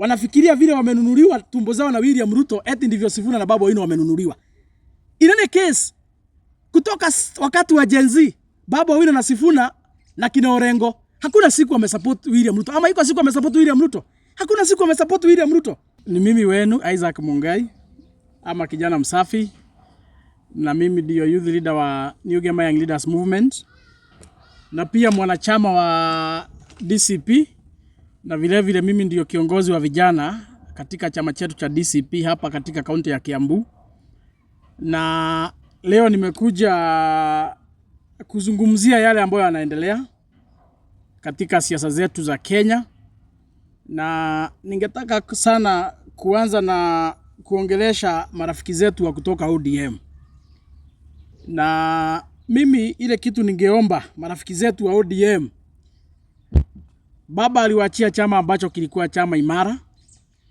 wanafikiria vile wamenunuliwa tumbo zao na William Ruto, eti ndivyo Sifuna na Babu Owino wamenunuliwa. In any case, kutoka wakati wa Gen Z, Babu Owino na Sifuna na kina Orengo, hakuna siku wamesupport William Ruto. Ama iko siku wamesupport William Ruto? Hakuna siku wamesupport William Ruto. Ni mimi wenu Isaac Mungai, ama kijana msafi, na mimi ndio youth leader wa New Gema Young Leaders Movement, na pia mwanachama wa DCP, na vile vile mimi ndio kiongozi wa vijana katika chama chetu cha DCP hapa katika kaunti ya Kiambu. Na leo nimekuja kuzungumzia yale ambayo yanaendelea katika siasa zetu za Kenya, na ningetaka sana kuanza na kuongelesha marafiki zetu wa kutoka ODM. Na mimi ile kitu ningeomba marafiki zetu wa ODM, baba aliwaachia chama ambacho kilikuwa chama imara,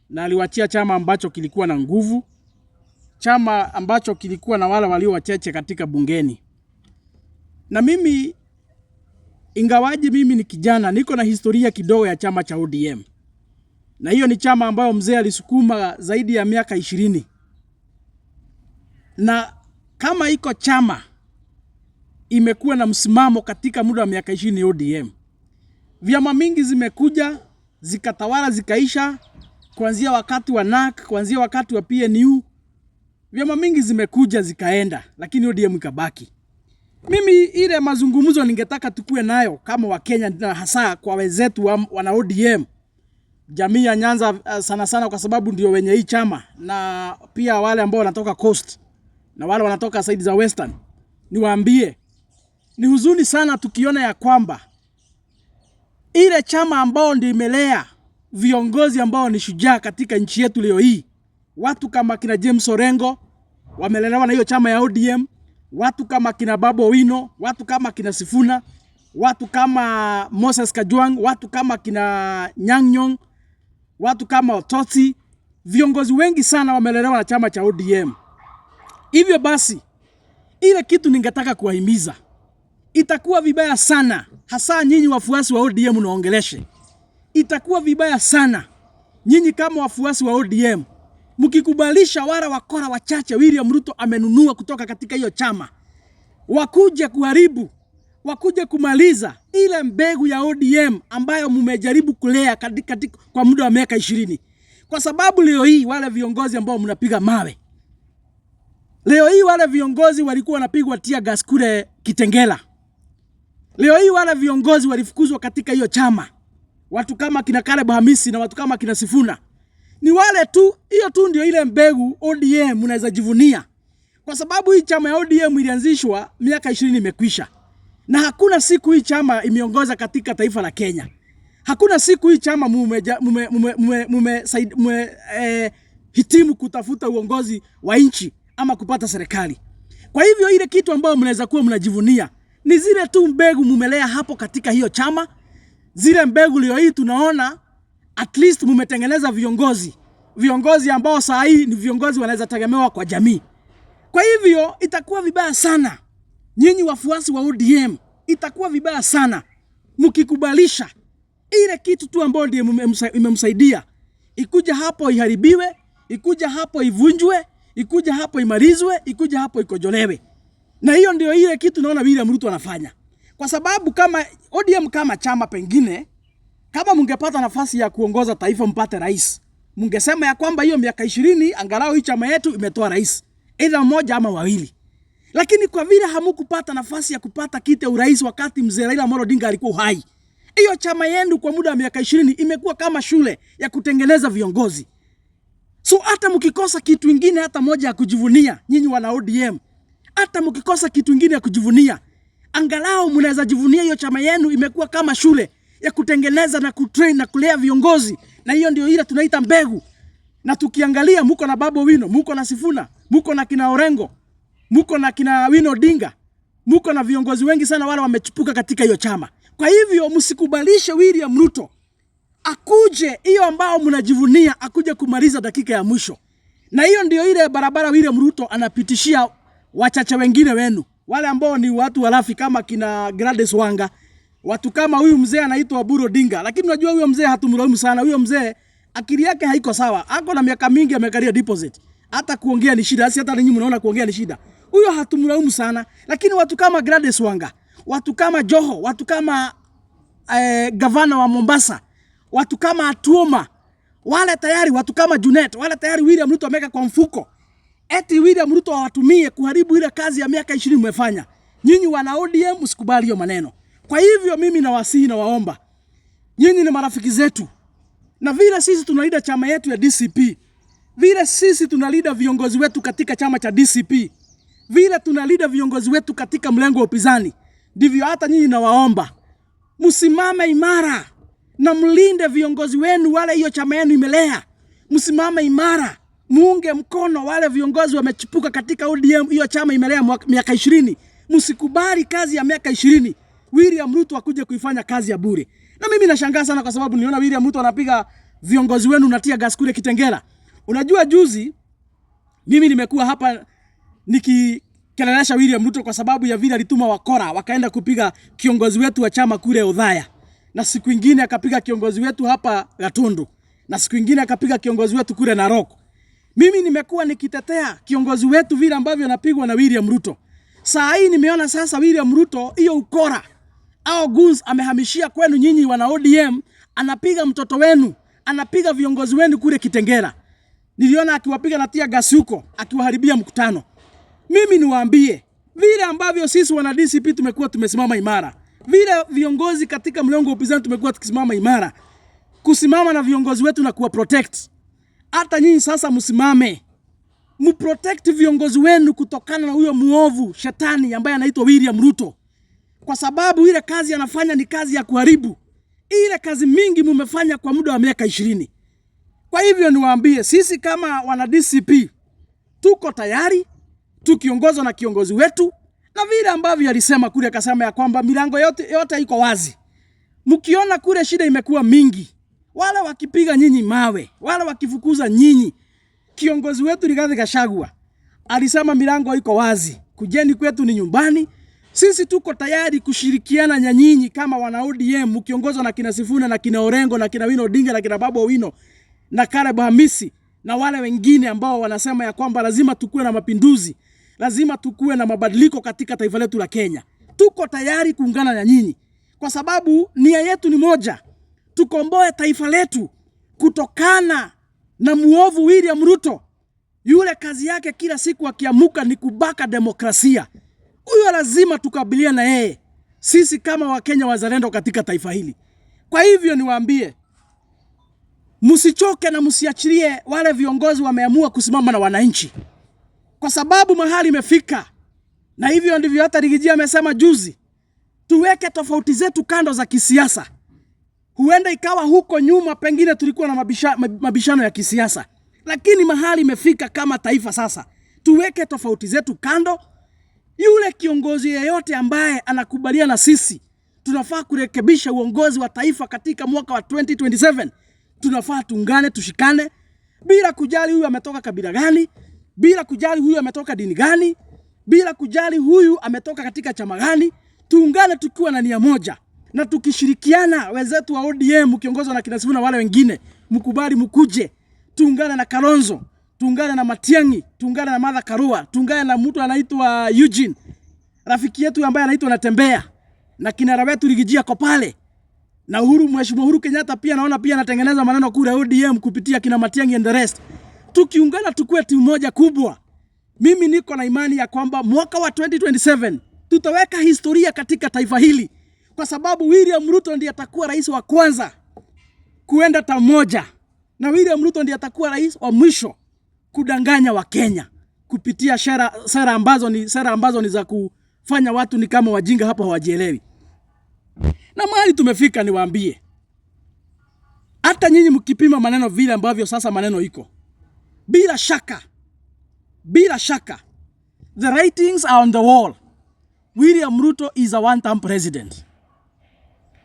na aliwaachia chama ambacho kilikuwa na nguvu, chama ambacho kilikuwa na wale walio wachache katika bungeni. Na mimi, ingawaji mimi ni kijana, niko na historia kidogo ya chama cha ODM. Na hiyo ni chama ambayo mzee alisukuma zaidi ya miaka 20. Na kama iko chama imekuwa na msimamo katika muda wa miaka 20 ODM. Vyama mingi zimekuja, zikatawala, zikaisha, kuanzia wakati wa NAK, kuanzia wakati wa PNU. Vyama mingi zimekuja zikaenda, lakini ODM ikabaki. Mimi ile mazungumzo ningetaka tukue nayo kama Wakenya, na hasa kwa wenzetu wana ODM, jamii ya Nyanza sana sana, kwa sababu ndio wenye hii chama, na pia wale ambao wanatoka Coast na wale wanatoka side za Western. Niwaambie, ni huzuni sana tukiona ya kwamba ile chama ambao ndio imelea viongozi ambao ni shujaa katika nchi yetu leo hii, watu kama kina James Orengo wamelelewa na hiyo chama ya ODM, watu kama kina Babu Owino, watu kama kina Sifuna, watu kama Moses Kajwang, watu kama kina Nyang' Nyong'o, watu kama Ototi, viongozi wengi sana wamelelewa na chama cha ODM. Hivyo basi, ile kitu ningetaka kuwahimiza, itakuwa vibaya sana, hasa nyinyi wafuasi wa ODM naongeleshe. Itakuwa vibaya sana nyinyi kama wafuasi wa ODM mkikubalisha wala wakora wachache William Ruto amenunua kutoka katika hiyo chama, wakuje kuharibu, wakuje kumaliza ile mbegu ya ODM ambayo mmejaribu kulea katika kwa muda wa miaka 20. Kwa sababu leo hii wale viongozi ambao mnapiga mawe, leo hii wale viongozi walikuwa wanapigwa tear gas kule Kitengela. Leo hii wale viongozi walifukuzwa katika hiyo chama. Watu kama kina Caleb Hamisi na watu kama kina Sifuna. Ni wale tu, hiyo tu ndio ile mbegu ODM mnaweza jivunia. Kwa sababu hii chama ya ODM ilianzishwa miaka 20 imekwisha. Na hakuna siku hii chama imeongoza katika taifa la Kenya. Hakuna siku hii chama hitimu kutafuta uongozi wa nchi ama kupata serikali. Kwa hivyo ile kitu ambayo mnaweza kuwa mnajivunia ni zile tu mbegu mumelea hapo katika hiyo chama. Zile mbegu leo hii tunaona at least mumetengeneza viongozi ambao saa hii ni viongozi wanaweza tegemewa kwa jamii. Kwa hivyo itakuwa vibaya sana nyinyi wafuasi wa ODM, itakuwa vibaya sana mkikubalisha ile kitu tu ambayo ndiye imemsaidia ikuja hapo iharibiwe, ikuja hapo ivunjwe, ikuja hapo imalizwe, ikuja hapo ikojolewe. Na hiyo ndio ile kitu naona William Ruto anafanya. Kwa sababu kama ODM kama chama pengine, kama mungepata nafasi ya kuongoza taifa mpate rais, mungesema ya kwamba hiyo miaka 20 angalau hii chama yetu imetoa rais, either mmoja ama wawili. Lakini kwa vile hamukupata nafasi ya kupata kiti ya urais wakati mzee Raila Amolo Odinga alikuwa hai, hiyo chama yenu kwa muda wa miaka 20 imekuwa kama shule ya kutengeneza viongozi. So hata mkikosa kitu kingine hata moja ya kujivunia nyinyi wana ODM, hata mkikosa kitu kingine ya kujivunia, angalau mnaweza jivunia hiyo chama yenu imekuwa kama shule ya kutengeneza na kutrain na kulea viongozi. Na hiyo ndio ile tunaita mbegu. Na tukiangalia muko na Babu Owino, muko na Sifuna, muko na kina Orengo, muko na kina Wino Odinga, muko na viongozi wengi sana wale wamechipuka katika hiyo chama. Kwa hivyo msikubalishe William Ruto akuje hiyo ambao mnajivunia akuje kumaliza dakika ya mwisho. Na hiyo ndio ile barabara William Ruto anapitishia wachache wengine wenu, wale ambao ni watu walafi kama kina Gladys Wanga, watu kama huyu mzee anaitwa Oburu Odinga. Lakini unajua huyo mzee hatumlaumu sana. Huyo mzee Akili yake haiko sawa. Ako na miaka mingi amekalia deposit. Hata kuongea ni shida. Hata ninyi mnaona kuongea ni shida. Huyo hatumlaumu sana. Lakini watu kama Gladys Wanga, watu kama Joho, watu kama gavana wa Mombasa, watu kama Atuoma, wale tayari, watu kama Junet, wale tayari William Ruto ameka kwa mfuko. Eti William Ruto awatumie kuharibu ile kazi ya miaka 20 mmefanya. Nyinyi wana ODM msikubali hiyo maneno. Kwa hivyo mimi nawasihi na waomba, nyinyi ni marafiki zetu. Na vile sisi tunalida chama yetu ya DCP, vile sisi tunalida viongozi wetu katika chama cha DCP, vile tunalida viongozi wetu katika mlengo wa upinzani, ndivyo hata nyinyi nawaomba msimame imara na mlinde viongozi wenu wale hiyo chama yenu imelea. Msimame imara, muunge mkono wale viongozi wamechipuka katika ODM hiyo chama imelea miaka 20. Msikubali kazi ya miaka 20 William Ruto akuje kuifanya kazi ya bure. Na mimi nashangaa sana kwa sababu niona William Ruto anapiga viongozi wenu natia gas kule Kitengela. Unajua juzi mimi nimekuwa hapa nikikelelesha William Ruto kwa sababu ya vile alituma wakora wakaenda kupiga kiongozi wetu wa chama kule Othaya. Na siku nyingine akapiga kiongozi wetu hapa Gatundu. Na siku nyingine akapiga kiongozi wetu kule Narok. Mimi nimekuwa nikitetea kiongozi wetu vile ambavyo anapigwa na William Ruto. Saa hii nimeona sasa William Ruto hiyo ukora au guns amehamishia kwenu nyinyi wana ODM, anapiga mtoto wenu, anapiga viongozi wenu kule Kitengela. Niliona akiwapiga na tia gas huko, akiwaharibia mkutano. Mimi niwaambie, vile ambavyo sisi wana DCP tumekuwa tumesimama imara, vile viongozi katika mlengo wa upinzani tumekuwa tukisimama imara, kusimama na viongozi wetu na kuwa protect. Hata nyinyi sasa msimame, mprotect viongozi wenu kutokana na huyo muovu shetani ambaye anaitwa William Ruto. Kwa sababu ile kazi anafanya ni kazi ya kuharibu. Ile kazi mingi mumefanya kwa muda wa miaka 20. Kwa hivyo niwaambie, sisi kama wana DCP tuko tayari, tukiongozwa na kiongozi wetu, na vile ambavyo alisema kule, akasema ya kwamba milango yote iko wazi. Mkiona kule shida imekuwa mingi, wale wakipiga nyinyi mawe, wale wakifukuza nyinyi, kiongozi wetu Rigathi Gachagua alisema milango iko wazi. Kujeni kwetu ni nyumbani. Sisi tuko tayari kushirikiana na nyinyi kama wana ODM, mkiongozwa na kina Sifuna na kina Orengo na kina Wino Odinga na kina Babu Owino na Caleb Hamisi na wale wengine ambao wanasema ya kwamba lazima tukue na mapinduzi, lazima tukue na mabadiliko katika taifa letu la Kenya. Tuko tayari kuungana na nyinyi kwa sababu nia yetu ni moja, tukomboe taifa letu kutokana na muovu William Ruto. Yule kazi yake kila siku akiamuka ni kubaka demokrasia. Huyo lazima tukabiliane na yeye, sisi kama Wakenya wazalendo katika taifa hili. Kwa hivyo niwaambie, msichoke na msiachilie wale viongozi wameamua kusimama na wananchi, kwa sababu mahali imefika. Na hivyo ndivyo hata Rigiji amesema juzi, tuweke tofauti zetu kando za kisiasa. Huenda ikawa huko nyuma pengine tulikuwa na mabishano ya kisiasa, lakini mahali imefika kama taifa sasa, tuweke tofauti zetu kando. Yule kiongozi yeyote ambaye anakubaliana na sisi, tunafaa kurekebisha uongozi wa taifa katika mwaka wa 2027. Tunafaa tuungane, tushikane, bila kujali huyu ametoka kabila gani, bila kujali huyu ametoka dini gani, bila kujali huyu ametoka katika chama gani. Tuungane tukiwa na nia moja, na tukishirikiana wenzetu wa ODM kiongozwa na kina Sifuna wale wengine, mkubali mkuje, tuungane na Kalonzo, tuungane na Matiang'i, tuungane na Martha Karua, tuungane na mtu anaitwa Eugene, rafiki yetu ambaye anaitwa Natembea, na kinara wetu Rigiji ako pale, na Mheshimiwa Uhuru Kenyatta pia naona pia anatengeneza maneno kule ODM kupitia kina Matiang'i and the rest. Tukiungana tukue timu moja kubwa, mimi niko na imani ya kwamba mwaka wa 2027 tutaweka historia katika taifa hili, kwa sababu William Ruto ndiye atakuwa rais wa kwanza kuenda tamoja, na William Ruto ndiye atakuwa rais wa mwisho kudanganya wa Kenya kupitia sera ambazo ni za kufanya watu ni kama wajinga hapa hawajielewi. Na mahali tumefika niwaambie, hata nyinyi mkipima maneno vile ambavyo sasa maneno iko, bila shaka the writings are on the wall. William Ruto is a one-term president.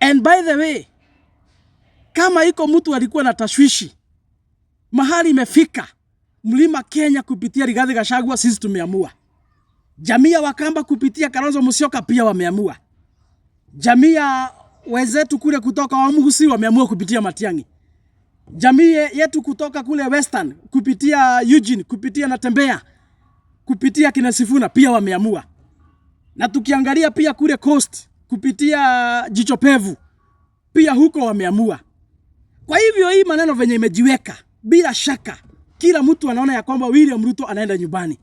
And by the way, kama iko mtu alikuwa na tashwishi, mahali imefika Mlima Kenya kupitia Rigathi Gachagua, sisi tumeamua. Jamii ya Wakamba kupitia Kalonzo Musyoka pia wameamua. Jamii ya wenzetu kule kutoka Wamugusi wameamua kupitia Matiang'i. Jamii yetu kutoka kule Western, kupitia Eugene, kupitia Natembea, kupitia kina Sifuna pia wameamua. Na tukiangalia pia kule Coast, kupitia Jicho Pevu, pia huko wameamua. Kwa hivyo hii maneno venye imejiweka, bila shaka kila mtu anaona ya kwamba William Ruto anaenda nyumbani.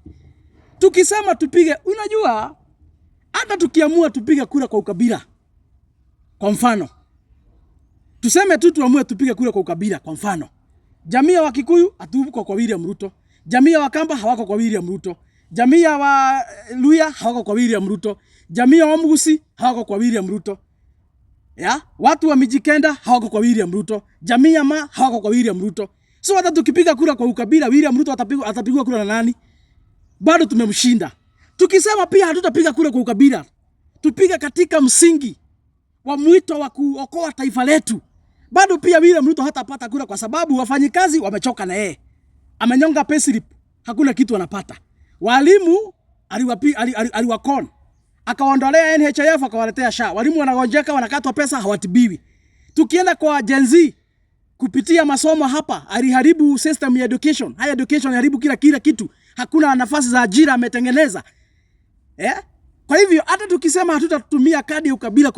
Tukisema tupige, unajua hata tukiamua tupige kura kwa ukabila. Kwa mfano, tuseme tu tuamue tupige kura kwa ukabila kwa mfano. Jamii ya Wakikuyu hatuko kwa William Ruto. Jamii ya Wakamba hawako kwa William Ruto. Jamii ya Waluya hawako kwa William Ruto. Jamii ya Wamugusi hawako kwa William Ruto. Ya, watu wa Mijikenda hawako kwa William Ruto. Jamii ya Ma hawako kwa William Ruto. So hata tukipiga kura kwa ukabila, William Ruto atapigwa kura na nani? Bado tumemshinda. Tukisema pia hatutapiga kura kwa ukabila, tupiga katika msingi wa mwito wa kuokoa taifa letu, bado pia William Ruto hatapata kura, kwa sababu wafanyikazi wamechoka na yeye. Amenyonga payslip, hakuna kitu wanapata. Walimu aliwakon, akawaondolea NHIF akawaletea SHA. Walimu wanagonjeka, wanakatwa pesa, hawatibiwi. Tukienda kwa Gen Z, kupitia masomo hapa aliharibu system ya education. Higher education aliharibu kila kitu. Hakuna nafasi za ajira ametengeneza. Kwa hivyo hata tukisema hatutatumia kadi ya ukabila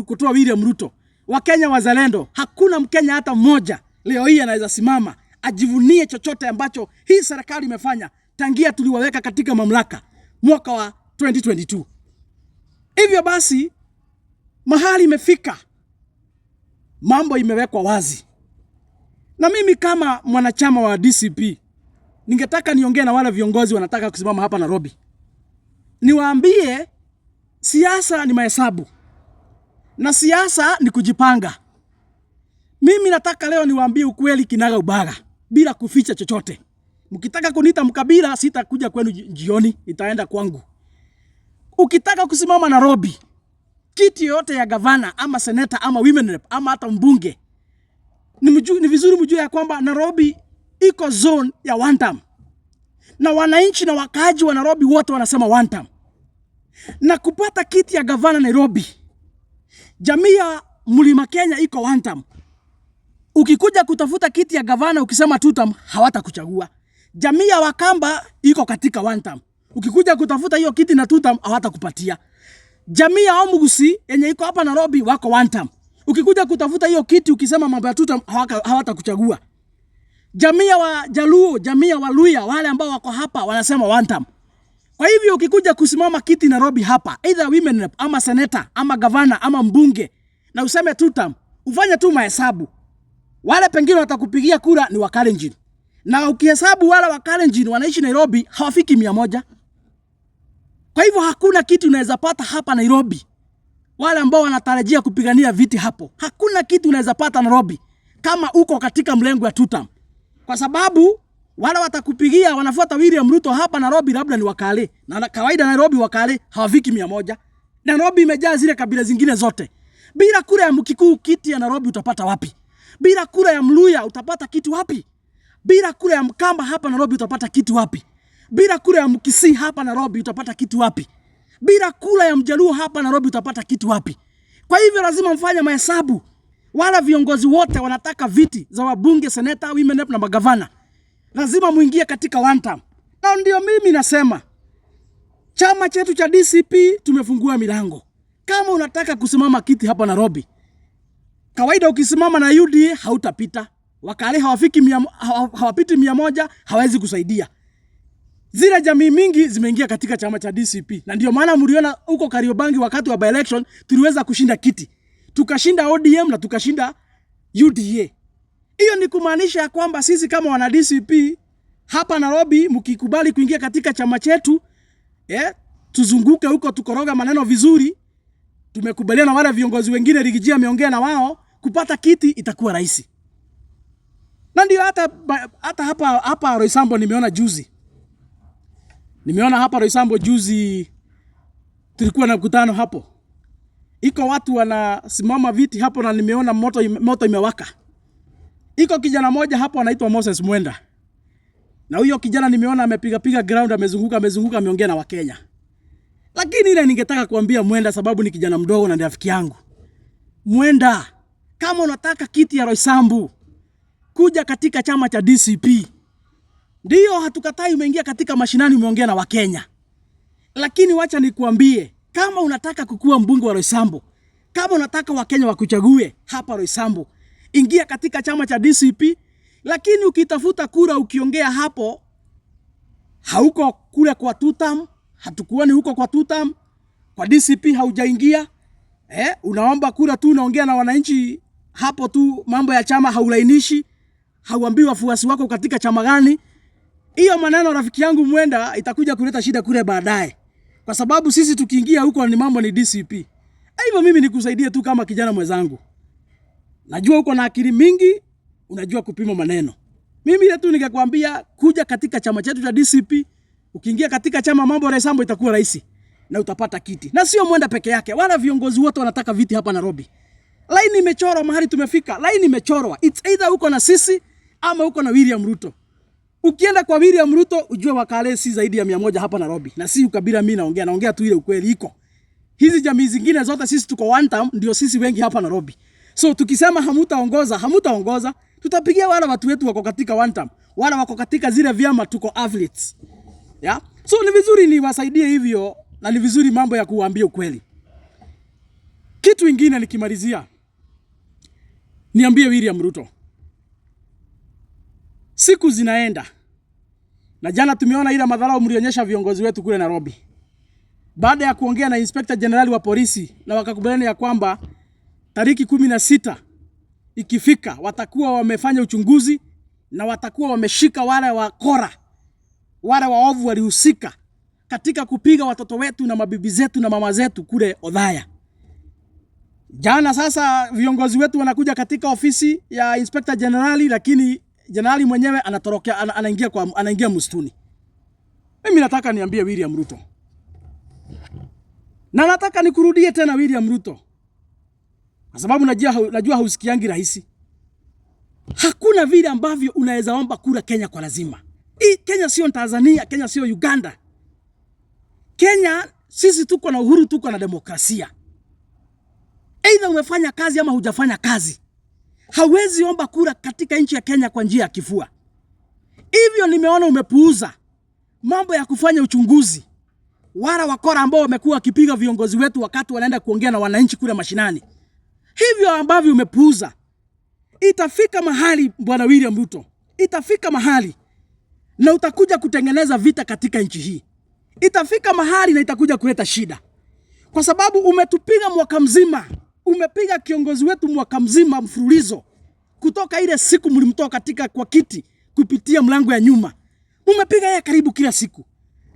kutoa William Ruto, Wakenya wazalendo, hakuna Mkenya hata mmoja leo hii anaweza simama ajivunie chochote ambacho hii serikali imefanya tangia tuliwaweka katika mamlaka mwaka wa 2022. Hivyo basi mahali imefika, mambo imewekwa wazi. Na mimi kama mwanachama wa DCP ningetaka niongee na wale viongozi wanataka kusimama hapa Nairobi. Niwaambie siasa ni mahesabu na siasa ni kujipanga. Mimi nataka leo niwaambie ukweli kinaga ubaga bila kuficha chochote. Mkitaka kuniita mkabila, sitakuja kwenu jioni, itaenda kwangu. Ukitaka kusimama Nairobi, kiti yote ya gavana ama seneta ama women rep ama hata mbunge, ni vizuri mjue ya kwamba Nairobi iko zone ya one term. Na wananchi na wakaaji wa Nairobi wote wanasema one term. Na kupata kiti ya gavana Nairobi, jamii ya Mlima Kenya iko one term. Ukikuja kutafuta kiti ya gavana ukisema two term, hawatakuchagua. Jamii ya Wakamba iko katika one term. Ukikuja kutafuta hiyo kiti na two term, hawatakupatia. Jamii ya Wamugusi yenye iko hapa Nairobi wako one term. Ukikuja kutafuta hiyo kiti ukisema mambo ya two term, hawatakuchagua. Jamii ya Wajaluo, jamii ya Waluya, wale ambao wako hapa wanasema one term. Kwa hivyo ukikuja kusimama kiti Nairobi hapa, either women rep ama senator ama gavana ama mbunge, na useme two term, ufanye tu mahesabu, wale pengine watakupigia kura ni Wakalenjin. Na ukihesabu wale Wakalenjin wanaishi Nairobi hawafiki 100. Kwa hivyo hakuna kitu unaweza pata hapa Nairobi. Wale ambao wanatarajia kupigania viti hapo, hakuna kitu unaweza pata Nairobi kama uko katika mlengo wa two term. Kwa sababu wale watakupigia wanafuata William Ruto hapa Nairobi labda ni Wakale. Na kawaida Nairobi Wakale hawafiki 100. Nairobi imejaa zile kabila zingine zote. Bila kura ya Mkikuyu kiti ya Nairobi utapata wapi? Bila kura ya Mluya utapata kitu wapi? Bila kura ya Mkamba hapa Nairobi utapata kitu wapi? Bila kura ya Mkisii hapa Nairobi utapata kitu wapi? Bila kura ya Mjaluo hapa Nairobi utapata kitu wapi? Kwa hivyo lazima mfanye mahesabu. Wala viongozi wote wanataka viti za wabunge, seneta, women rep na magavana, lazima muingie katika one term. Na ndio mimi nasema chama chetu cha DCP tumefungua milango. Kama unataka kusimama kiti hapa Nairobi, kawaida ukisimama na UDA hautapita. Wakale hawapiti 100, hawezi kusaidia. Zile jamii mingi zimeingia katika chama cha DCP. Na ndio maana mliona huko Kariobangi wakati wa by election tuliweza kushinda kiti. Tukashinda ODM na tukashinda UDA. Hiyo ni kumaanisha kwamba sisi kama wana DCP hapa Nairobi, mkikubali kuingia katika chama chetu, tuzunguke huko tukoroga maneno vizuri, tumekubaliana na wale viongozi wengine Rigiji ameongea na wao, kupata kiti itakuwa rahisi. Na ndio hata hapa Roysambu nimeona juzi. Nimeona hapa Roysambu juzi tulikuwa na mkutano hapo. Iko watu wanasimama viti hapo na nimeona moto imewaka. Iko kijana moja hapo anaitwa Moses Mwenda. Na huyo kijana nimeona amepiga ground, amezunguka ameongea na Wakenya. Lakini ile ningetaka kuambia Mwenda, sababu ni kijana mdogo na rafiki yangu. Mwenda, kama unataka kiti ya Roysambu, kuja katika chama cha DCP. Ndio hatukatai umeingia katika mashinani, umeongea na Wakenya. Lakini wacha nikuambie, kama unataka kukua mbunge wa Roysambu, kama unataka Wakenya wakuchague hapa Roysambu, ingia katika chama cha DCP. Lakini ukitafuta kura ukiongea hapo, hauko kule kwa tutam, hatukuoni huko kwa tutam, kwa DCP haujaingia. Unaomba kura tu, unaongea na wananchi hapo tu, mambo ya chama haulainishi, hauambii wafuasi wako katika chama gani. Hiyo maneno rafiki yangu Mwenda itakuja kuleta shida kule baadaye. Kwa sababu sisi tukiingia huko ni mambo ni DCP. Hivyo mimi nikusaidie tu kama kijana mwenzangu. Najua uko na akili mingi, unajua kupima maneno. Mimi ile tu ningekwambia kuja katika chama chetu cha DCP. Ukiingia katika chama mambo ya Roysambu itakuwa rahisi na utapata kiti. Na sio Mwenda peke yake, wala viongozi wote wanataka viti hapa Nairobi. Laini imechorwa mahali tumefika. Laini imechorwa. It's either uko na sisi ama uko na William Ruto. Ukienda kwa William Ruto ujue Wakale si zaidi ya 100 hapa Nairobi. Na si ukabila mimi naongea tu ile ukweli iko. Hizi jamii zingine zote sisi tuko one term, ndio sisi wengi hapa Nairobi. So tukisema hamutaongoza, tutapigia wale watu wetu wako katika one term. Wale wako katika zile vyama tuko athletes. Yeah? So ni vizuri niwasaidie hivyo na ni vizuri mambo ya kuwaambia ukweli. Kitu kingine nikimalizia, niambie William Ruto. Siku zinaenda. Na jana tumeona ile madharau mlionyesha viongozi wetu kule Nairobi. Baada ya kuongea na Inspector General wa polisi na wakakubaliana ya kwamba tariki 16 ikifika watakuwa wamefanya uchunguzi na watakuwa wameshika wale wakora, wale waovu walihusika katika kupiga watoto wetu na mabibi zetu na mama zetu kule Othaya. Jana sasa viongozi wetu wanakuja katika ofisi ya Inspector General, lakini Generali mwenyewe anatorokea, anaingia msituni. Mimi nataka niambie William Ruto. Na nataka nikurudie tena William Ruto. Kwa sababu najua hausikiangi rahisi. Hakuna vile ambavyo unaweza omba kura Kenya kwa lazima. Kenya sio Tanzania, Kenya sio Uganda. Kenya sisi tuko na uhuru, tuko na demokrasia. Aidha umefanya kazi ama hujafanya kazi. Hawezi omba kura katika nchi ya Kenya kwa njia ya kifua. Hivyo nimeona umepuuza mambo ya kufanya uchunguzi. Wala wakora ambao wamekuwa wakipiga viongozi wetu wakati wanaenda kuongea na wananchi kule mashinani. Hivyo ambavyo umepuuza. Itafika mahali Bwana William Ruto. Itafika mahali na utakuja kutengeneza vita katika nchi hii. Itafika mahali na itakuja kuleta shida. Kwa sababu umetupiga mwaka mzima. Umepiga kiongozi wetu mwaka mzima mfululizo. Kutoka ile siku mlimtoa katika kwa kiti kupitia mlango ya nyuma. Umepiga yeye karibu kila siku.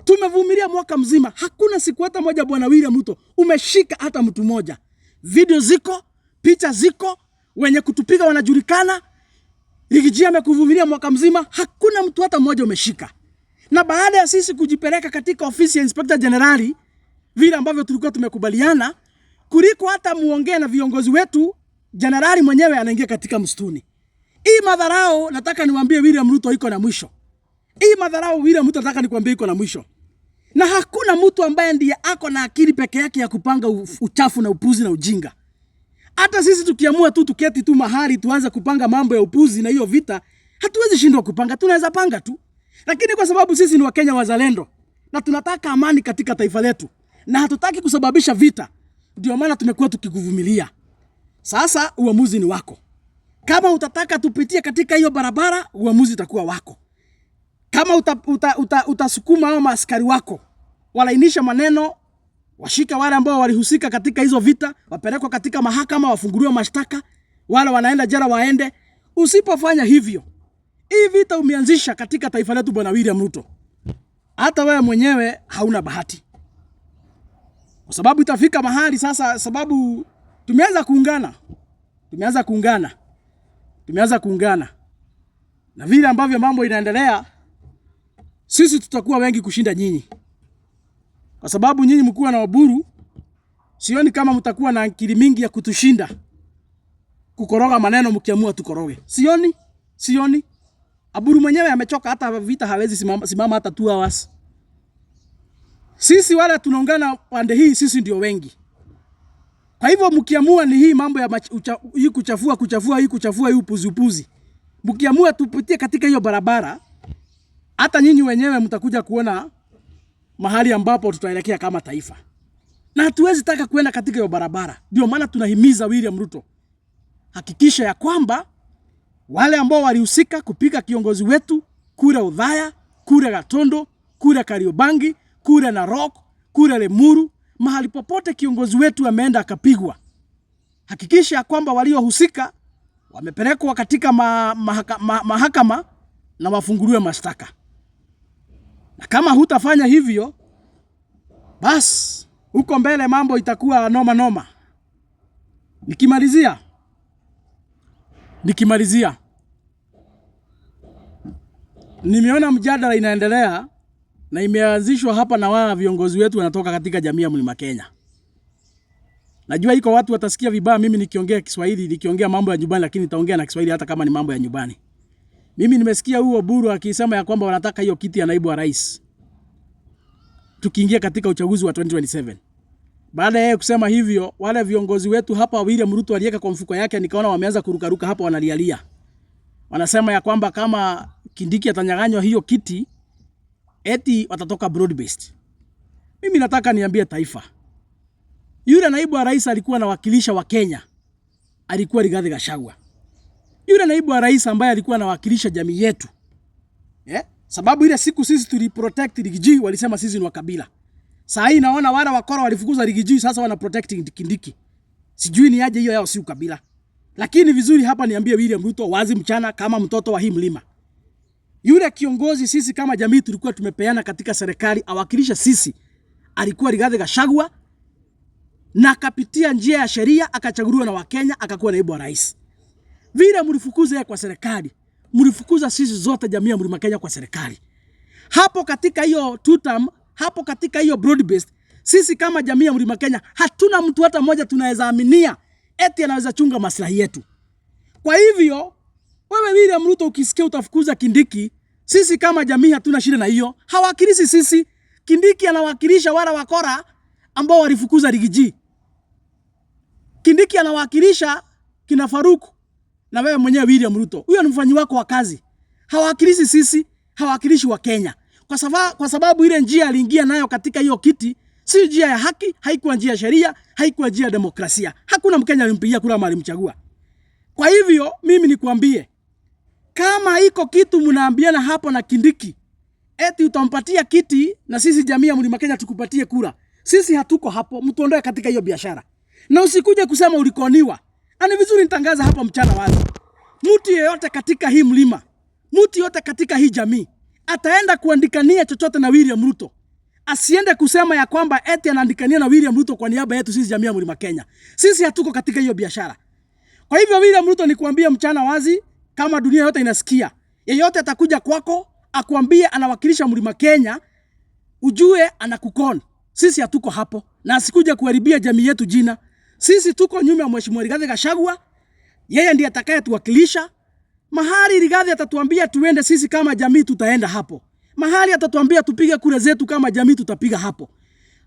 Tumevumilia mwaka mzima. Hakuna siku hata moja Bwana William Ruto umeshika hata mtu mmoja. Video ziko, picha ziko, wenye kutupiga wanajulikana. Rigiji amekuvumilia mwaka mzima, hakuna mtu hata mmoja umeshika. Na baada ya sisi kujipeleka katika ofisi ya Inspector General, vile ambavyo tulikuwa tumekubaliana, kuliko hata muongee na viongozi wetu, Generali mwenyewe anaingia katika msituni. Hii madharau nataka niwaambie William Ruto iko na mwisho. Hii madharau William Ruto nataka nikwambie iko na mwisho. Na hakuna mtu ambaye ndiye ako na akili peke yake ya kupanga uchafu na upuzi na ujinga. Hata sisi tukiamua tu tuketi tu mahali tuanze kupanga mambo ya upuzi na hiyo vita, hatuwezi shindwa kupanga, tunaweza panga tu. Lakini kwa sababu sisi ni Wakenya wazalendo na tunataka amani katika taifa letu na hatutaki kusababisha vita, ndio maana tumekuwa tukikuvumilia. Sasa uamuzi ni wako. Kama utataka tupitie katika hiyo barabara, uamuzi utakuwa wako. Kama utasukuma hao maaskari wako walainisha maneno, washika wale ambao walihusika katika hizo vita, wapelekwa katika mahakama, wafunguliwe mashtaka, wale wanaenda jela waende. Usipofanya hivyo, hii vita umeanzisha katika taifa letu Bwana William Ruto, hata wewe mwenyewe hauna bahati. Kwa sababu itafika mahali sasa, sababu tumeanza kuungana. Na vile ambavyo mambo inaendelea, sisi tutakuwa wengi kushinda nyinyi. Kwa sababu nyinyi mkuu na Oburu, sioni kama mtakuwa na akili mingi ya kutushinda. Kukoroga maneno mkiamua tukoroge. Sioni. Oburu mwenyewe amechoka, hata vita hawezi simama hata 2 hours. Sisi wale tunaungana pande hii, sisi ndio wengi. Kwa hivyo mkiamua ni hii mambo ya hii kuchafua hii upuzi. Mkiamua tupitie katika hiyo barabara, hata nyinyi wenyewe mtakuja kuona mahali ambapo tutaelekea kama taifa. Na hatuwezi taka kuenda katika hiyo barabara. Ndio maana tunahimiza William Ruto, hakikisha ya kwamba wale ambao walihusika kupika kiongozi wetu kura Udhaya, kura Gatondo, kura Kariobangi, kura Narok, kura Lemuru, mahali popote kiongozi wetu ameenda akapigwa, hakikisha ya kwamba waliohusika wamepelekwa katika mahakama na wafunguliwe mashtaka. Na kama hutafanya hivyo, basi huko mbele mambo itakuwa noma noma. Nikimalizia, nimeona mjadala inaendelea na imeanzishwa hapa na wao viongozi wetu wanatoka katika jamii ya Mlima Kenya. Najua iko watu watasikia vibaya mimi nikiongea Kiswahili, nikiongea mambo ya nyumbani, lakini nitaongea na Kiswahili hata kama ni mambo ya nyumbani. Mimi nimesikia huo Oburu akisema ya kwamba wanataka hiyo kiti ya naibu wa rais tukiingia katika uchaguzi wa 2027. Baada ya kusema hivyo, wale viongozi wetu hapa William Ruto aliweka kwa mfuko yake, nikaona wameanza kurukaruka hapa wanalialia. Wanasema ya kwamba kama Kindiki atanyang'anywa hiyo kiti, eti watatoka broad based. Mimi nataka niambie taifa, yule naibu wa rais alikuwa anawakilisha wa Kenya, alikuwa Rigathi Gachagua. Yule naibu wa rais ambaye alikuwa anawakilisha jamii yetu. Sababu ile siku sisi tuliprotect Rigiji, walisema sisi ni wa kabila. Saa hii naona wale wakora walifukuza Rigiji, sasa wana protecting Kindiki. Sijui ni aje hiyo yao si ukabila. Lakini vizuri hapa niambie William Ruto wazi mchana kama mtoto wa hii mlima. Yule kiongozi sisi kama jamii tulikuwa tumepeana katika serikali awakilisha sisi, alikuwa Rigathi Gachagua, na akapitia njia ya sheria akachaguliwa na Wakenya akakuwa naibu wa rais. Vile mlifukuza yeye kwa serikali, mlifukuza sisi zote jamii ya Mlima Kenya kwa serikali. Hapo katika hiyo tutam, hapo katika hiyo broad based, sisi kama jamii ya Mlima Kenya hatuna mtu hata mmoja tunaweza aminia eti anaweza chunga maslahi yetu. Kwa hivyo wewe William Ruto ukisikia utafukuza Kindiki, sisi kama jamii hatuna shida na hiyo. Hawakilishi sisi. Kindiki anawakilisha wale wakora ambao walifukuza Rigiji. Kindiki anawakilisha kina Faruku na wewe mwenyewe William Ruto. Huyo ni mfanyi wako wa kazi. Hawakilishi sisi, hawakilishi wa Kenya. Kwa sababu ile njia aliingia nayo katika hiyo kiti, si njia ya haki, haikuwa njia ya sheria, haikuwa njia ya demokrasia. Hakuna Mkenya alimpigia kura ama alimchagua. Kwa hivyo mimi nikuambie, kama iko kitu mnaambiana hapo na Kindiki, eti utampatia kiti na sisi jamii ya Mlima Kenya tukupatie kura, sisi hatuko hapo, mtuondoe katika hiyo biashara. Na usikuje kusema ulikoniwa. Ani vizuri nitangaza hapa mchana wazi. Mtu yeyote katika hii mlima, mtu yote katika hii jamii, ataenda kuandikania chochote na William Ruto, asiende kusema ya kwamba eti anaandikania na William Ruto kwa niaba yetu sisi jamii ya Mlima Kenya. Sisi hatuko katika hiyo biashara. Kwa hivyo William Ruto nikuambia mchana wazi, kama dunia yote inasikia, yeyote atakuja kwako akuambie anawakilisha Mlima Kenya, ujue anakukon. Sisi hatuko hapo, na asikuja kuharibia jamii yetu jina. Sisi tuko nyuma ya Mheshimiwa Rigathi Gachagua. Yeye ndiye atakayetuwakilisha. Mahali Rigathi atatuambia tuende, sisi kama jamii tutaenda hapo. Mahali atatuambia tupige kura zetu kama jamii tutapiga hapo.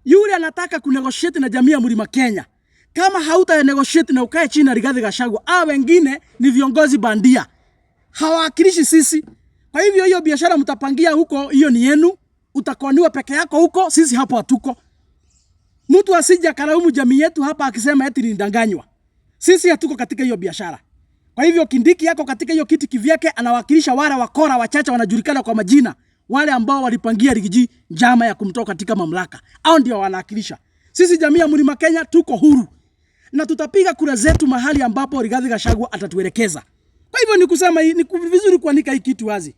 Yule anataka kunegotiate na jamii ya Mlima Kenya, kama hauta negotiate na ukae chini na Rigathi Gachagua, wengine ni viongozi bandia, hawakilishi sisi. Kwa hivyo hiyo biashara mtapangia huko, hiyo ni yenu, utakoniwa peke yako huko, sisi hapo hatuko. Mtu asije akalaumu jamii yetu hapa akisema eti nidanganywa. Sisi hatuko katika hiyo biashara. Kwa hivyo Kindiki yako katika hiyo kiti kivyake, anawakilisha wale wakora wachache wanajulikana kwa majina, wale ambao walipangia Rigiji njama ya kumtoa katika mamlaka. Hao ndio wanawakilisha. Sisi jamii ya Mlima Kenya tuko huru, na tutapiga kura zetu mahali ambapo Rigathi Gachagua atatuelekeza. Kwa hivyo ni kusema ni vizuri kuandika hii kitu wazi.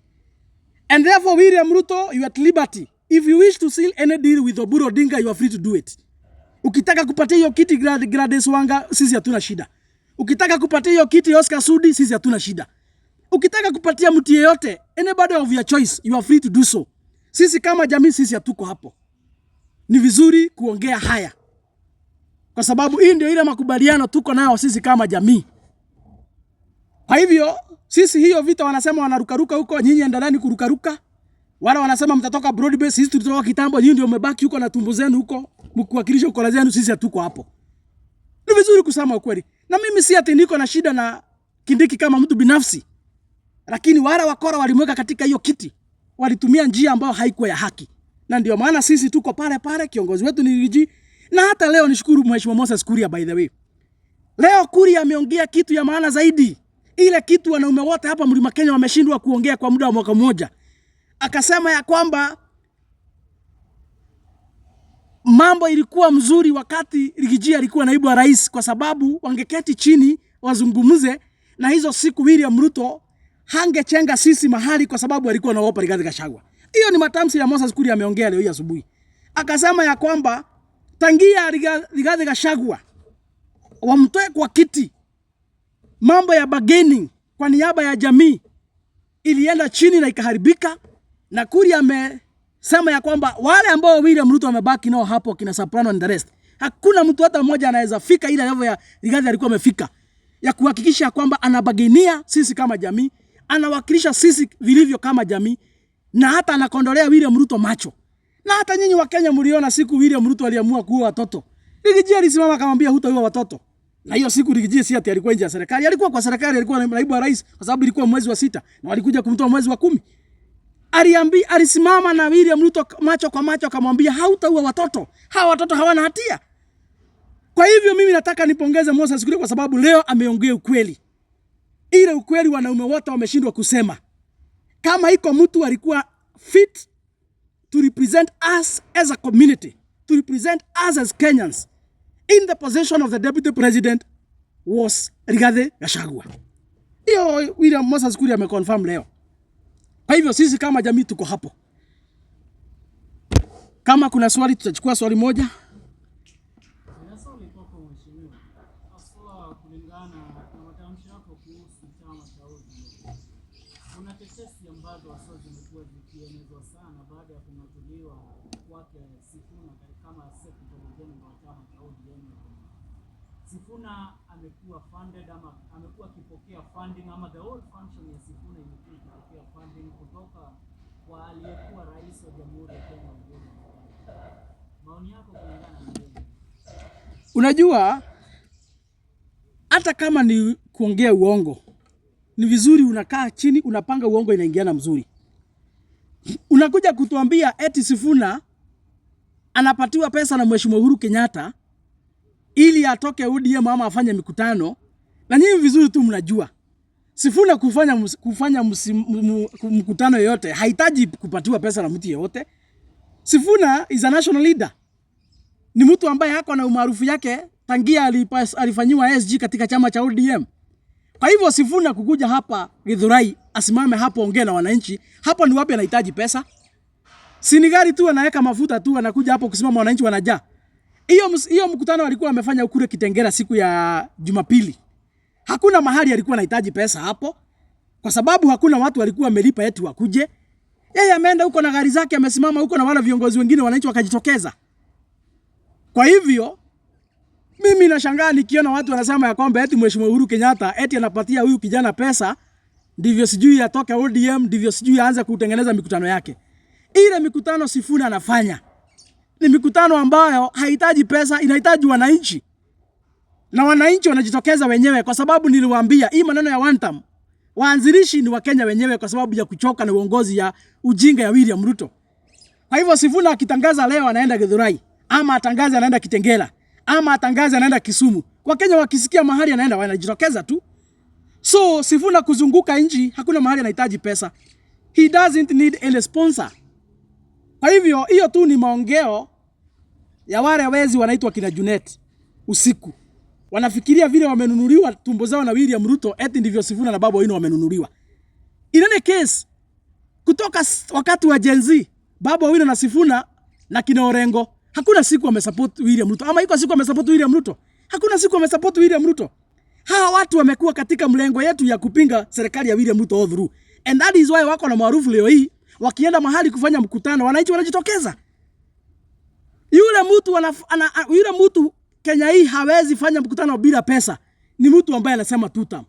And therefore William Ruto, you are at liberty. If you wish to seal any deal with Oburu Odinga, you are free to do it. Ukitaka kupatia hiyo kiti Gladys Wanga, sisi hatuna shida. Ukitaka kupatia hiyo kiti Oscar Sudi, sisi hatuna shida. Ukitaka kupatia mtu yeyote, anybody of your choice, you are free to do so. Sisi kama jamii, sisi hatuko hapo. Ni vizuri kuongea haya, kwa sababu hii ndio ile makubaliano tuko nayo sisi kama jamii. Kwa hivyo sisi hiyo vita wanasema wanarukaruka huko, nyinyi endeleeni kurukaruka. Wala wanasema mtatoka broad base, sisi tulitoka kitambo, nyinyi ndio mmebaki huko na tumbo zenu huko mkuwakilisha ukora zenu, sisi hatuko hapo. Ni vizuri kusema ukweli. Na mimi si ati niko na shida na Kindiki kama mtu binafsi. lakini wale wakora walimweka katika hiyo kiti walitumia njia ambayo haikuwa ya haki. Na ndio maana sisi tuko pale pale, kiongozi wetu ni Rigiji. Na hata leo nishukuru Mheshimiwa Moses Kuria, by the way. Leo Kuria ameongea kitu ya maana zaidi. Ile kitu wanaume wote hapa Mlima Kenya wameshindwa kuongea kwa muda wa mwaka mmoja. Akasema ya kwamba mambo ilikuwa mzuri wakati Rigiji alikuwa naibu wa rais, kwa sababu wangeketi chini wazungumuze, na hizo siku William Ruto hangechenga sisi mahali kwa sababu alikuwa anaogopa Rigathi Gachagua. Hiyo ni matamshi ya Moses Kuria ameongea leo hii asubuhi. Akasema ya kwamba tangia Rigathi Gachagua wamtoe kwa kiti, mambo ya bargaining kwa niaba ya jamii ilienda chini na ikaharibika. Na Kuria amesema ya kwamba wale ambao William Ruto amebaki nao hapo, kina Soprano and the rest, hakuna mtu hata mmoja anaweza fika ile level ya Rigathi alikuwa amefika, ya kuhakikisha kwamba anabagainia sisi kama jamii, anawakilisha sisi vilivyo kama jamii, na hata anakondolea William Ruto macho. Na hata nyinyi wa Kenya mliona siku William Ruto aliamua kuua watoto, Rigiji alisimama akamwambia hutaua watoto. Na hiyo siku Rigiji si ati alikuwa nje ya serikali, alikuwa kwa serikali, alikuwa naibu wa rais, kwa sababu ilikuwa mwezi wa 6 na walikuja kumtoa mwezi wa 10. Alisimama na William Ruto macho kwa macho akamwambia hautaua watoto, hawa watoto hawana hatia. Kwa hivyo mimi nataka nipongeze Moses Kuria kwa sababu leo ameongea ukweli. Ile ukweli wanaume wote wameshindwa kusema. Kama iko mtu alikuwa fit to represent us as a community, to represent us as Kenyans in the position of the deputy president, was Rigathi Gachagua. Hiyo William Moses Kuria ameconfirm leo. Kwa hivyo sisi kama jamii tuko hapo. Kama kuna swali tutachukua swali moja. Kuna tetesi ambazo hasa zimekuwa zikienezwa sana baada ya kunatuliwa kwake Sifuna kama secretary general wa chama cha ODM. Sifuna amekuwa funded ama amekuwa akipokea funding, ama the whole function ya Sifuna imekuwa ikipokea funding kutoka kwa aliyekuwa rais wa Jamhuri ya Kenya. Maoni yako kulingana na hili? Unajua, hata kama ni kuongea uongo, ni vizuri unakaa chini unapanga uongo inaingiana mzuri. Unakuja kutuambia eti Sifuna anapatiwa pesa na Mheshimiwa Uhuru Kenyatta ili atoke ODM ama afanye mikutano, na nyinyi vizuri tu mnajua Sifuna kufanya mkutano yoyote hahitaji kupatiwa pesa na mtu yeyote. Sifuna is a national leader. Ni mtu ambaye hako na umaarufu yake tangia alifanyiwa SG katika chama cha ODM. Kwa hivyo Sifuna kukuja hapa Githurai asimame hapo ongea na wananchi, hapo ni wapi anahitaji pesa? Sinigari tu anaweka mafuta tu anakuja hapo kusimama wananchi wanajaa. Hiyo mkutano alikuwa amefanya ukure Kitengela siku ya Jumapili. Hakuna mahali alikuwa anahitaji pesa hapo, kwa sababu hakuna watu walikuwa wamelipa eti wakuje. Yeye ameenda huko na gari zake, amesimama huko na wale viongozi wengine, wananchi wakajitokeza. Kwa hivyo mimi nashangaa nikiona watu wanasema ya kwamba eti Mheshimiwa Uhuru Kenyatta eti anapatia huyu kijana pesa ndivyo sijui atoke ODM, ndivyo sijui aanze kutengeneza mikutano yake. Ile mikutano Sifuna anafanya ni mikutano ambayo haihitaji pesa, inahitaji wananchi. Na wananchi wanajitokeza wenyewe, kwa sababu niliwaambia hii maneno ya one term waanzilishi ni Wakenya wenyewe, kwa sababu ya kuchoka na uongozi ya ujinga ya William Ruto. Kwa hivyo Sifuna akitangaza leo anaenda Githurai, ama atangaza anaenda Kitengela, ama atangaza anaenda Kisumu, Wakenya wakisikia mahali anaenda wanajitokeza tu. So Sifuna kuzunguka nchi hakuna mahali anahitaji pesa. He doesn't need any sponsor. Kwa hivyo hiyo tu ni maongeo ya wale wezi wanaitwa kina Junet usiku. Wanafikiria vile wamenunuliwa tumbo zao na William Ruto, eti ndivyo Sifuna na Babu Owino wamenunuliwa. In any case, kutoka wakati wa Gen Z, Babu Owino na Sifuna na kina Orengo, hakuna siku wamesupport William Ruto. Ama iko siku wamesupport William Ruto? Hakuna siku wamesupport William Ruto. Hawa watu wamekuwa katika mlengo yetu ya kupinga serikali ya William Ruto all through. And that is why wako na maarufu leo hii, wakienda mahali kufanya mkutano, wananchi wanajitokeza. Yule mtu Kenya hii hawezi fanya mkutano bila pesa. Ni mtu ambaye anasema tutam.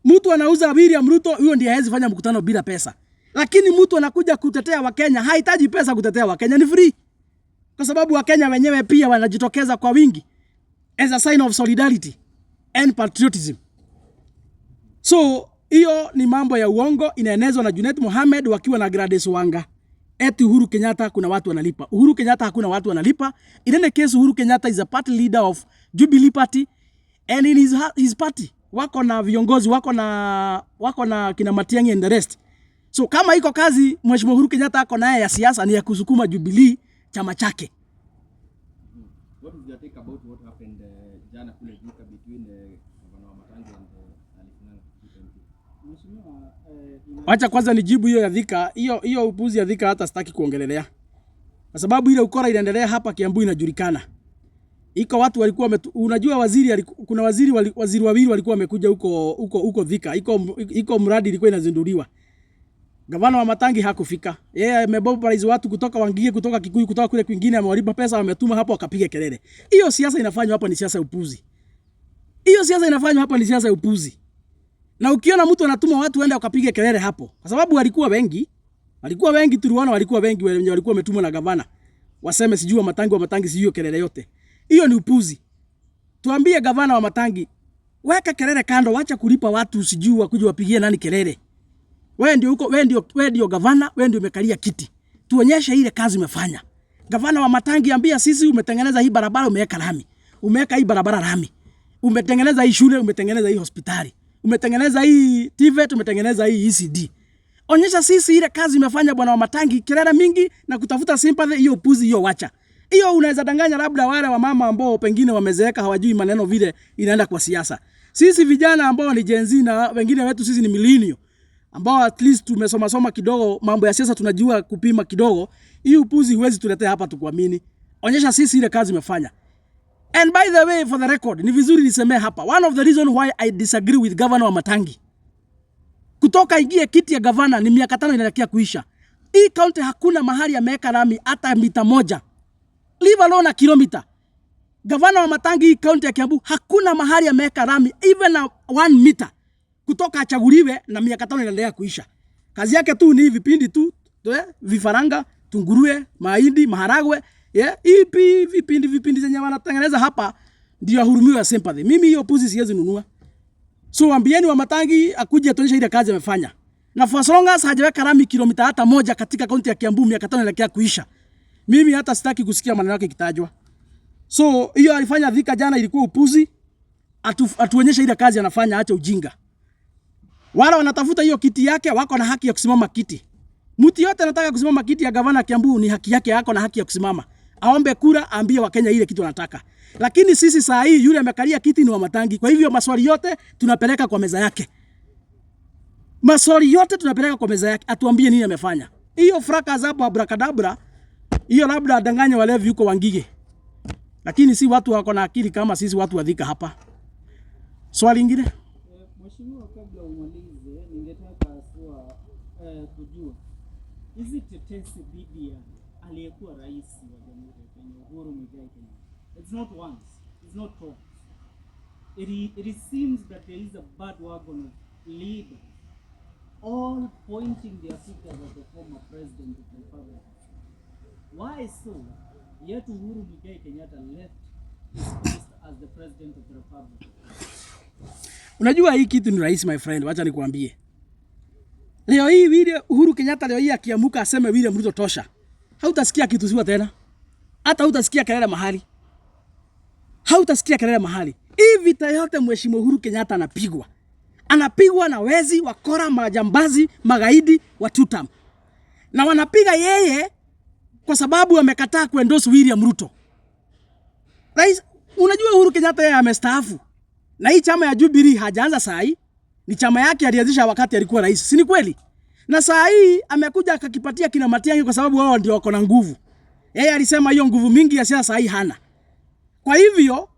Mtu anauza William Ruto, huyo ndiye hawezi fanya mkutano bila pesa. Lakini mtu anakuja kutetea Wakenya, hahitaji pesa kutetea Wakenya, ni free. Kwa sababu Wakenya wenyewe pia wanajitokeza kwa wingi as a sign of solidarity and patriotism. So Hiyo ni mambo ya uongo, inaenezwa na Junet Mohamed wakiwa na Gladys Wanga. Eti Uhuru Kenyatta kuna watu wanalipa. Uhuru Kenyatta hakuna watu wanalipa. In any case, Uhuru Kenyatta is a party leader of Jubilee Party and in his party wako na viongozi, wako na kina Matiang'i and the rest. So kama iko kazi Mheshimiwa Uhuru Kenyatta ako naye ya siasa ni ya kusukuma Jubilee chama chake. What is your take about what happened jana kule Thika between Governor Wamatangi and Wacha kwanza nijibu hiyo ya Thika. Hiyo upuzi ya Thika hata sitaki kuongelelea. Kwa sababu ile ukora inaendelea hapa Kiambu inajulikana. Iko watu walikuwa unajua kuna waziri wawili walikuwa wamekuja huko Thika. Iko mradi ilikuwa inazinduliwa. Gavana Wamatangi hakufika. Yeye amebobarize watu kutoka Wangige, kutoka Kikuyu, kutoka kule kwingine, amewalipa pesa, wametuma hapo wakapiga kelele. Hiyo siasa inafanywa hapa ni siasa ya upuzi. Hiyo siasa inafanywa hapa ni siasa ya upuzi. Na ukiona mtu anatuma watu waende wakapiga kelele hapo, kwa sababu walikuwa wengi tuliona walikuwa wengi wenye walikuwa wametumwa na gavana. Waseme sijui Wamatangi sijui kelele yote. Hiyo ni upuzi. Tuambie gavana Wamatangi, weka kelele kando, wacha kulipa watu sijui wakuja wapigie nani kelele. Wewe ndio gavana, wewe ndio umekalia kiti. Tuonyeshe ile kazi umefanya. Gavana Wamatangi, ambia sisi umetengeneza hii barabara, umeweka lami. Umeweka hii barabara lami. Umetengeneza hii shule, umetengeneza hii hospitali. Umetengeneza hii TVET, umetengeneza hii ECD. Onyesha sisi ile kazi umefanya bwana Wamatangi, kelele mingi na kutafuta sympathy, hiyo upuzi hiyo wacha. Hiyo unaweza danganya labda wale wa mama ambao pengine wamezeeka hawajui maneno vile inaenda kwa siasa. Sisi vijana ambao ni Gen Z na wengine wetu sisi ni millennial ambao at least tumesoma kidogo mambo ya siasa, tunajua kupima kidogo. Hii upuzi huwezi tuletea hapa tukuamini. Onyesha sisi ile kazi umefanya. And by the way, for the record, ni vizuri nisemee hapa, one of the reason why I disagree with Governor Wamatangi, kutoka ingie kiti ya gavana ni miaka 5 inaelekea kuisha. Hii county hakuna mahali ameweka lami hata mita moja, leave alone a kilometer. Governor Wamatangi, hii county ya Kiambu hakuna mahali ameweka lami even na 1 meter kutoka achaguliwe na miaka 5 inaendelea kuisha. Kazi yake tu ni vipindi tu, vifaranga, tungurue, mahindi, maharagwe. Ipi vipindi zenye wanatengeneza hapa ndio ahurumiwe sympathy. Mimi hiyo puzi siwezi nunua. So ambieni Wamatangi akuje atuonyeshe ile kazi amefanya. Na for as long as hajaweka lami kilomita hata moja katika kaunti ya Kiambu miaka 5 inaelekea kuisha, mimi hata sitaki kusikia maneno yake kitajwa. So hiyo alifanya Thika jana ilikuwa upuzi. Atuonyeshe ile kazi anafanya, acha ujinga. Wala wanatafuta hiyo kiti yake wako na haki ya kusimama kiti. Mtu yote anataka kusimama kiti ya gavana Kiambu ni haki yake, yako na haki ya kusimama. Aombe kura, aambie Wakenya ile kitu anataka. Lakini sisi saa hii yule amekalia kiti ni Wamatangi. Kwa hivyo maswali yote tunapeleka kwa meza yake. Atuambie nini amefanya. Hiyo fraka hapo abracadabra, hiyo labda adanganya walevi yuko Wangige. Lakini si watu wako na akili kama sisi watu wa Thika hapa. Swali lingine? Mheshimiwa, kabla umalize, ningetaka kujua hizi tetesi dhidi ya aliyekuwa rais wa Jamhuri ya Kenya Uhuru Muigai Kenyatta. It's not once, it's not twice. It seems that there is a bad wagon of leaders all pointing their fingers at the former president of the republic. Why so? Yet Uhuru Muigai Kenyatta left his post as the president of the republic. Unajua hii kitu ni rais, my friend, wacha nikuambie. Leo hii vile Uhuru Kenyatta leo hii akiamuka aseme vile Ruto tosha, hautasikia kitu siwa tena. Hata hautasikia kelele mahali. Hii vita yote Mheshimiwa Uhuru Kenyatta anapigwa. Anapigwa na wezi, wakora, majambazi, magaidi wa tutam. Na wanapiga yeye kwa sababu amekataa kuendorse William Ruto. Rais, unajua Uhuru Kenyatta yeye amestaafu. Na hii chama ya Jubilee hajaanza saa hii. Ni chama yake alianzisha wakati alikuwa rais. Si ni kweli? Na saa hii amekuja akakipatia kina Matiang'i kwa sababu wao ndio wako na nguvu. Yeye alisema hiyo nguvu mingi ya siasa hii hana. Kwa hivyo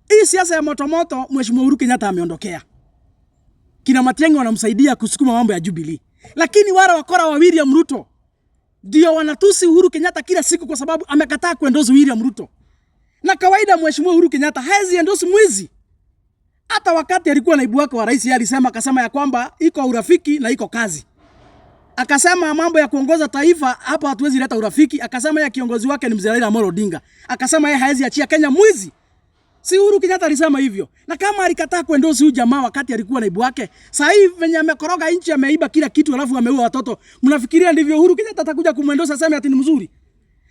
hii siasa ya moto Mheshimiwa Uhuru Kenyatta ameondokea. Kina Matiang'i wanamsaidia kusukuma mambo ya Jubilee. Lakini wale wakora wa William Ruto ndio wanatusi Uhuru Kenyatta kila siku kwa sababu amekataa kuendorse William Ruto. Na kawaida Mheshimiwa Uhuru Kenyatta haezi endorse mwizi. Hata wakati alikuwa naibu wake wa rais akasema ya kwamba iko urafiki na iko kazi. Akasema mambo ya kuongoza taifa hapa hatuwezi leta urafiki. Akasema ya kiongozi wake ni Mzee Raila Amolo Odinga. Akasema yeye haezi achia Kenya mwizi. Si Uhuru Kenyatta alisema hivyo. Na kama alikataa kuendorse huyu jamaa wakati alikuwa naibu wake, sasa hivi venye amekoroga nchi, ameiba kila kitu alafu ameua watoto, mnafikiria ndivyo Uhuru Kenyatta atakuja kumwendorse aseme ati ni mzuri?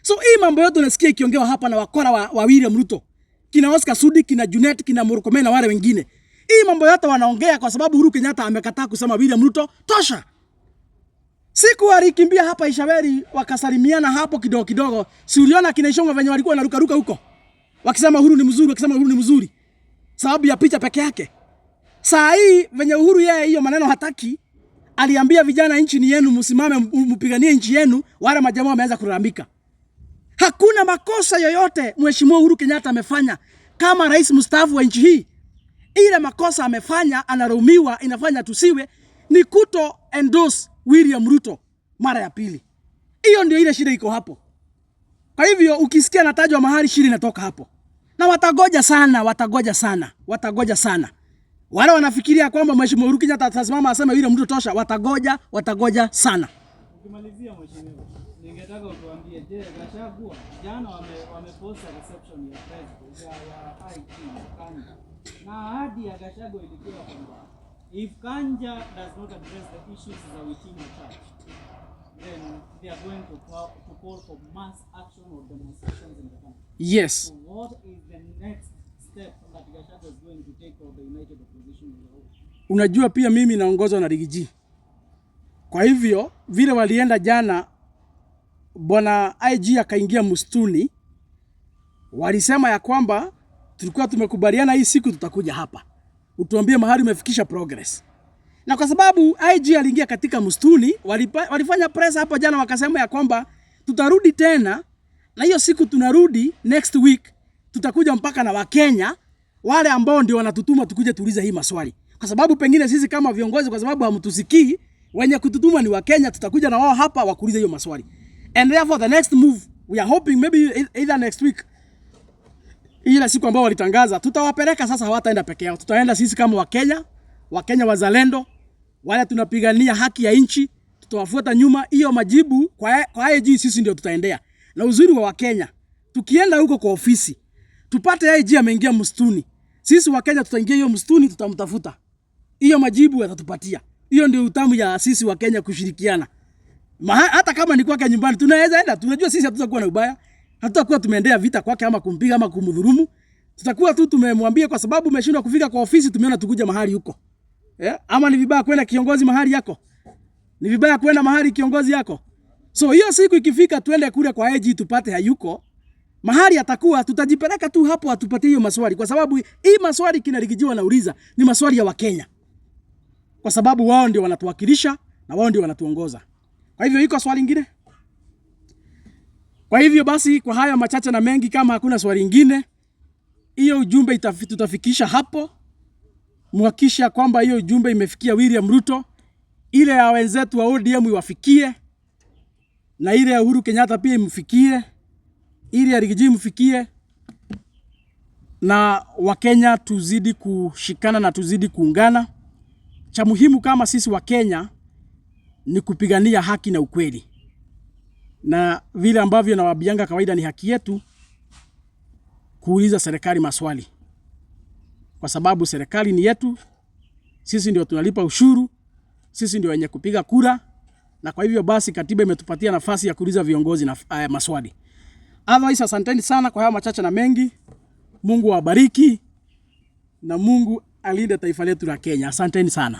So hii mambo yote unasikia ikiongewa hapa na wakora wa William Ruto, kina Oscar Sudi, kina Junet, kina Murkomen na wale wengine. Hii mambo yote wanaongea kwa sababu Uhuru Kenyatta amekataa kusema William Ruto tosha. Siku alikimbia hapa Ishaweri wakasalimiana hapo kidogo kidogo. Si uliona kina Ishongo venye walikuwa wanaruka huko? Wakisema Uhuru ni mzuri, wakisema Uhuru ni mzuri. Sababu ya picha peke yake. Saa hii venye Uhuru yeye hiyo maneno hataki, aliambia vijana nchi ni yenu, msimame mpiganie nchi yenu, wale majamaa wameanza kulalamika. Hakuna makosa yoyote Mheshimiwa Uhuru Kenyatta amefanya kama rais mstaafu wa nchi hii. Ile makosa amefanya, analaumiwa, inafanya tusiwe ni kuto endorse William Ruto mara ya pili. Hiyo ndio ile shida iko hapo. Kwa hivyo ukisikia natajwa mahali, shida inatoka hapo. Na watagoja sana. Wale wanafikiria kwamba Mheshimiwa Uhuru Kenyatta atasimama aseme William Ruto tosha, watagoja sana. Ukimalizia mheshimiwa, ningetaka utuambie, je, Gachagua jana wameposta reception ya president ya IG Kanja. Na ahadi ya Gachagua ilikuwa kwamba if Kanja does not address the issues that we think are then they are going to call for mass action or demonstrations in the country. Yes. So what is the next step that Gachagua is going to take for the United Opposition? Unajua pia mimi naongozwa na Rigiji. Kwa hivyo vile walienda jana, bwana IG akaingia msituni, walisema ya kwamba tulikuwa tumekubaliana hii siku tutakuja hapa, utuambie mahali umefikisha progress. Na kwa sababu IG aliingia katika msituni, walifanya press hapo jana, wakasema ya kwamba tutarudi tena, na hiyo siku tunarudi next week, tutakuja mpaka na Wakenya wale ambao ndio wanatutuma tukuje tuulize hii maswali. Kwa sababu pengine sisi kama viongozi, kwa sababu hamtusikii, wenye kututuma ni Wakenya, tutakuja na wao hapa wakuulize hiyo maswali. And therefore the next move, we are hoping maybe either next week, ile siku ambao walitangaza, tutawapeleka sasa, hawataenda peke yao. Tutaenda sisi kama Wakenya wazalendo, wale tunapigania haki ya nchi, tutawafuata nyuma. Hiyo majibu kwa IG sisi ndio tutaendea. Na uzuri wa Wakenya, tukienda huko kwa ofisi, tupate IG ameingia msituni, sisi Wakenya tutaingia hiyo msituni, tutamtafuta. Hiyo majibu atatupatia. Hiyo ndio utamu ya sisi Wakenya kushirikiana. Hata kama ni kwake nyumbani, tunaweza enda. Tunajua sisi hatutakuwa na ubaya. Hatutakuwa tumeendea vita kwake ama kumpiga ama kumdhulumu. Tutakuwa tu tumemwambia kwa sababu umeshindwa kufika kwa ofisi, tumeona tukuja mahali huko. Ama ni vibaya kwenda kiongozi mahali yako? Ni vibaya kwenda mahali kiongozi yako? So hiyo siku ikifika, tuende kule kwa IG tupate hayuko. Mahali atakuwa, tutajipeleka tu hapo atupatie hiyo maswali, kwa sababu hii maswali kina Rigiji wanauliza ni maswali ya Wakenya. Kwa sababu wao ndio wanatuwakilisha na wao ndio wanatuongoza. Kwa hivyo iko swali lingine? Kwa hivyo basi, kwa haya machache na mengi, kama hakuna swali lingine, hiyo ujumbe tutafikisha hapo. Muhakikisha kwamba hiyo ujumbe imefikia William Ruto, ile ya wenzetu wa ODM iwafikie, na ile ya Uhuru Kenyatta pia imfikie, ile ya Rigiji imfikie, na Wakenya tuzidi kushikana na tuzidi kuungana. Cha muhimu kama sisi Wakenya ni kupigania haki na ukweli. Na vile ambavyo na wabianga kawaida, ni haki yetu kuuliza serikali maswali. Kwa sababu serikali ni yetu, sisi ndio tunalipa ushuru, sisi ndio wenye kupiga kura, na kwa hivyo basi katiba imetupatia nafasi ya kuuliza viongozi na maswali. Otherwise, asanteni sana kwa haya machache na mengi. Mungu awabariki na Mungu alinde taifa letu la Kenya. Asanteni sana.